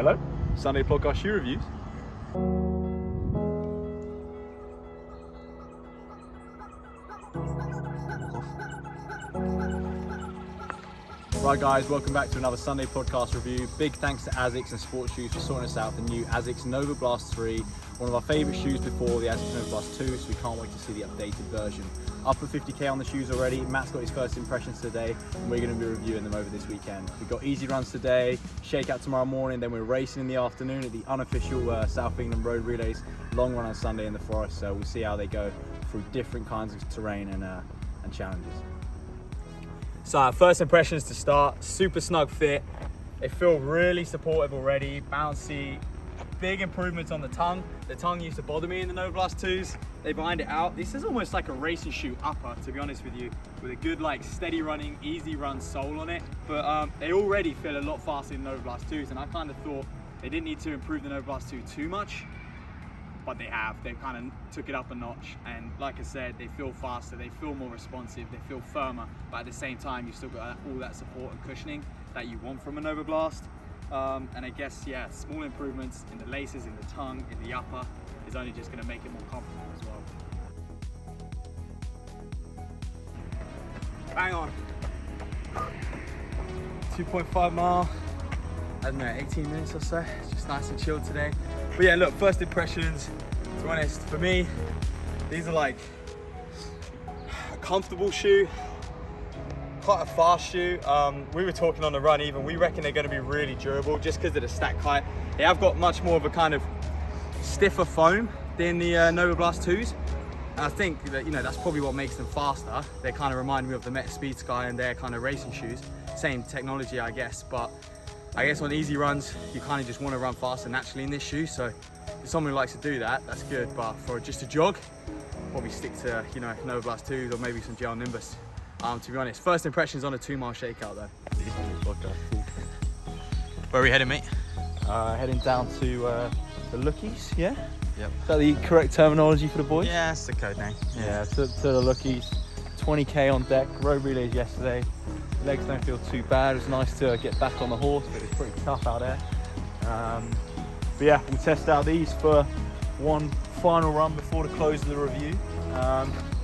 Hello, Sunday Plodcast shoe reviews. Right guys, welcome back to another Sunday Plodcast review. Big thanks to ASICS and Sports Shoes for sorting us out the new ASICS NovaBlast 3, one of our favourite shoes before the ASICS NovaBlast 2, so we can't wait to see the updated version. Up for 50k on the shoes already. Matt's got his first impressions today, and we're going to be reviewing them over this weekend. We've got easy runs today, shakeout tomorrow morning, then we're racing in the afternoon at the unofficial South England Road Relays, long run on Sunday in the forest, so we'll see how they go through different kinds of terrain and challenges. So first impressions to start, super snug fit. They feel really supportive already, bouncy, big improvements on the tongue. The tongue used to bother me in the NovaBlast 2s. They've ironed it out. This is almost like a racing shoe upper, to be honest with you, with a good like steady running, easy run sole on it. But they already feel a lot faster in the NovaBlast 2s, and I kind of thought they didn't need to improve the NovaBlast 2 too much. But they have. They've kind of took it up a notch, and like I said, they feel faster, they feel more responsive, they feel firmer, but at the same time you've still got all that support and cushioning that you want from a NovaBlast. And I guess, yeah, small improvements in the laces, in the tongue, in the upper is only just going to make it more comfortable as well. Bang on. 2.5 mile, I don't know, 18 minutes or so. It's just nice and chilled today. But yeah, look, first impressions, to be honest, for me, these are like a comfortable shoe, quite a fast shoe. We were talking on the run even, we reckon they're going to be really durable just because of the stack height. They have got much more of a kind of stiffer foam than the NovaBlast 2s. And I think that, you know, that's probably what makes them faster. They kind of remind me of the Meta Speed Sky and their kind of racing shoes. Same technology, I guess, but I guess on easy runs, you kind of just want to run faster naturally in this shoe. So if someone who likes to do that, that's good. But for just a jog, probably stick to, you know, NovaBlast 2s or maybe some Gel Nimbus. To be honest, first impressions on a 2-mile shakeout though. Where are we heading, mate? Heading down to the Lookies, yeah? Yep. Is that the correct terminology for the boys? Yeah, that's the code name. Yeah, to the Lookies. 20k on deck, road relays yesterday. Legs don't feel too bad. It was nice to get back on the horse, but it's pretty tough out there. But yeah, we'll test out these for one final run before the close of the review.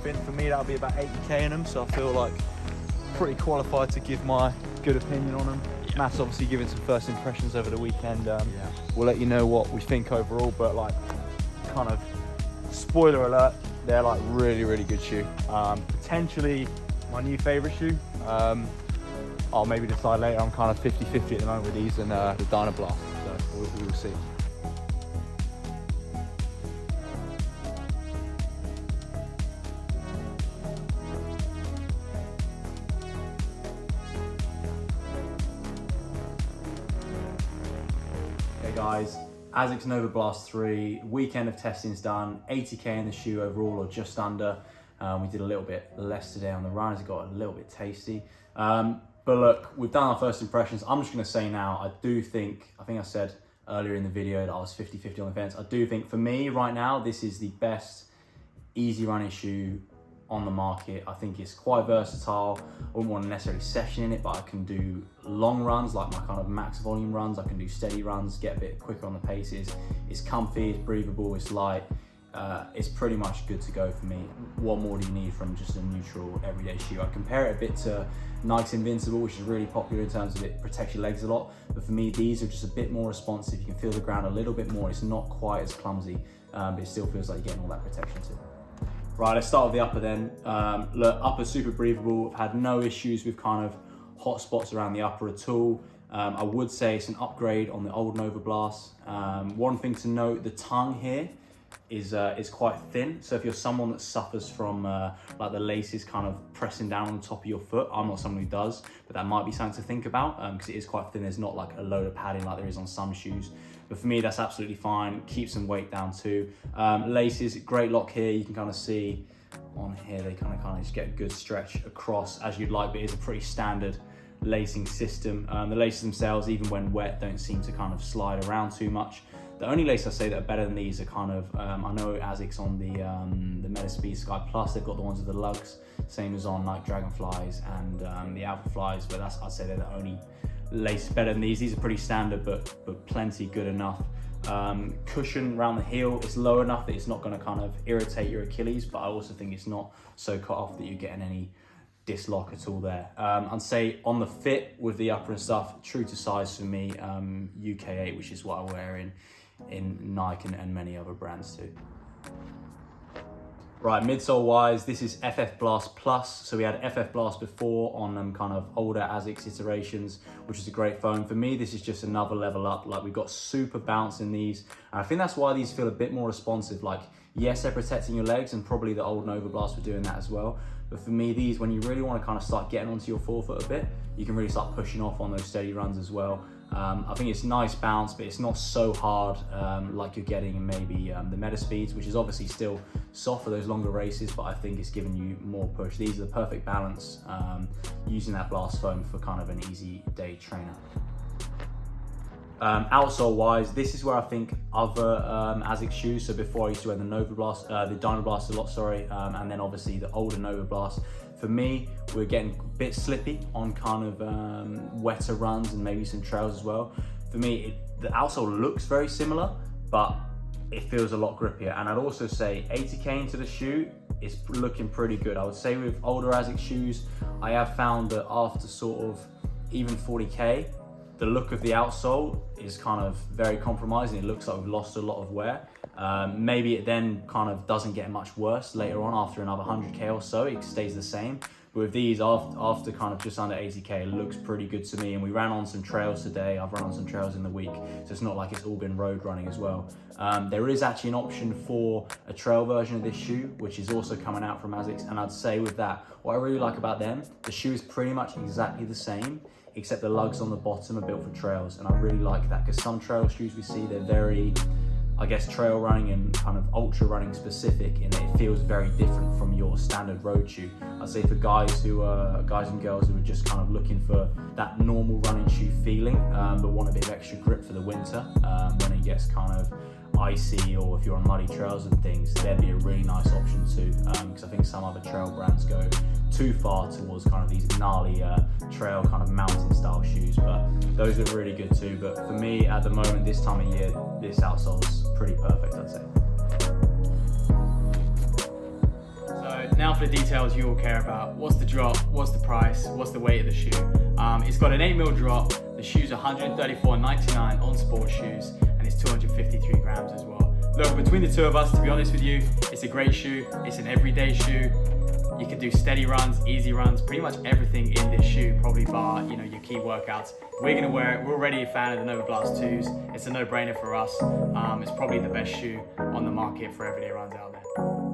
For me, that'll be about 80k in them, so I feel like pretty qualified to give my good opinion on them. Yeah. Matt's obviously giving some first impressions over the weekend. We'll let you know what we think overall, but like, kind of spoiler alert, they're like really good shoe. Potentially my new favorite shoe. I'll maybe decide later. I'm kind of 50-50 at the moment with these and the Dynablast, so we will see. Hey guys, ASICS NovaBlast 3, weekend of testing's done, 80k in the shoe overall, or just under. We did a little bit less today on the run as it got a little bit tasty. But look, we've done our first impressions. I'm just going to say now, I think I said earlier in the video that I was 50-50 on the fence. I do think for me right now, this is the best easy running shoe on the market. I think it's quite versatile. I wouldn't want to necessarily session in it, but I can do long runs, like my kind of max volume runs. I can do steady runs, get a bit quicker on the paces. It's comfy, it's breathable, it's light. It's pretty much good to go for me. What more do you need from just a neutral everyday shoe? I compare it a bit to Nike's Invincible, which is really popular in terms of it protects your legs a lot. But for me, these are just a bit more responsive. You can feel the ground a little bit more. It's not quite as clumsy, but it still feels like you're getting all that protection too. Right, let's start with the upper then. Look, upper's super breathable. I've had no issues with kind of hot spots around the upper at all. I would say it's an upgrade on the old NovaBlast. One thing to note, the tongue here is quite thin. So if you're someone that suffers from like the laces kind of pressing down on the top of your foot, I'm not someone who does, but that might be something to think about because it is quite thin. There's not like a load of padding like there is on some shoes. But for me, that's absolutely fine. Keeps some weight down too. Laces, great lock here. You can kind of see on here, they kind of just get a good stretch across as you'd like, but it's a pretty standard lacing system. The laces themselves, even when wet, don't seem to kind of slide around too much. The only laces I say that are better than these are kind of, I know ASICS on the Meta Speed Sky Plus, they've got the ones with the lugs, same as on like Dragonflies and the Alphaflies, but I'd say they're the only lace better than these. These are pretty standard, but plenty good enough. Cushion around the heel is low enough that it's not going to kind of irritate your Achilles, but I also think it's not so cut off that you're getting any dislock at all there. I'd say on the fit with the upper and stuff, true to size for me, UK8, which is what I wear in Nike and many other brands too. Right, midsole wise, this is FF Blast Plus. So we had FF Blast before on kind of older ASICS iterations, which is a great foam. For me, this is just another level up. Like, we've got super bounce in these. And I think that's why these feel a bit more responsive. Like, yes, they're protecting your legs, and probably the old NovaBlast were doing that as well. But for me, these, when you really want to kind of start getting onto your forefoot a bit, you can really start pushing off on those steady runs as well. I think it's nice bounce, but it's not so hard like you're getting in maybe the Meta Speeds, which is obviously still soft for those longer races, but I think it's giving you more push. These are the perfect balance, using that blast foam for kind of an easy day trainer. Outsole wise, this is where I think other ASICS shoes, so before I used to wear the NovaBlast, the Dynablast a lot, sorry, and then obviously the older NovaBlast. For me, we're getting a bit slippy on kind of wetter runs and maybe some trails as well. For me, the outsole looks very similar, but it feels a lot grippier. And I'd also say 80k into the shoe is looking pretty good. I would say with older ASICS shoes, I have found that after sort of even 40k, the look of the outsole is kind of very compromising. It looks like we've lost a lot of wear. Maybe it then kind of doesn't get much worse later on after another 100k or so, it stays the same. But with these, after kind of just under 80k, it looks pretty good to me. And we ran on some trails today. I've run on some trails in the week, so it's not like it's all been road running as well. There is actually an option for a trail version of this shoe, which is also coming out from ASICS. And I'd say with that, what I really like about them, the shoe is pretty much exactly the same, except the lugs on the bottom are built for trails. And I really like that, because some trail shoes we see, they're very, I guess, trail running and kind of ultra running specific, and it feels very different from your standard road shoe. I'd say for guys and girls who are just kind of looking for that normal running shoe feeling, but want a bit of extra grip for the winter, when it gets kind of icy, or if you're on muddy trails and things, there'd be a really nice option too, because I think some other trail brands go too far towards kind of these gnarly trail kind of mountain style shoes, but those look really good too. But for me at the moment, this time of year, this outsole's pretty perfect, I'd say. So now for the details you all care about. What's the drop? What's the price? What's the weight of the shoe? It's got an 8mm drop. The shoe's $134.99 on sports shoes, and it's 253 grams as well. Look, between the two of us, to be honest with you, it's a great shoe. It's an everyday shoe. You can do steady runs, easy runs, pretty much everything in this shoe, probably bar, you know, your key workouts. We're gonna wear it. We're already a fan of the NovaBlast 2s. It's a no-brainer for us. It's probably the best shoe on the market for everyday runs out there.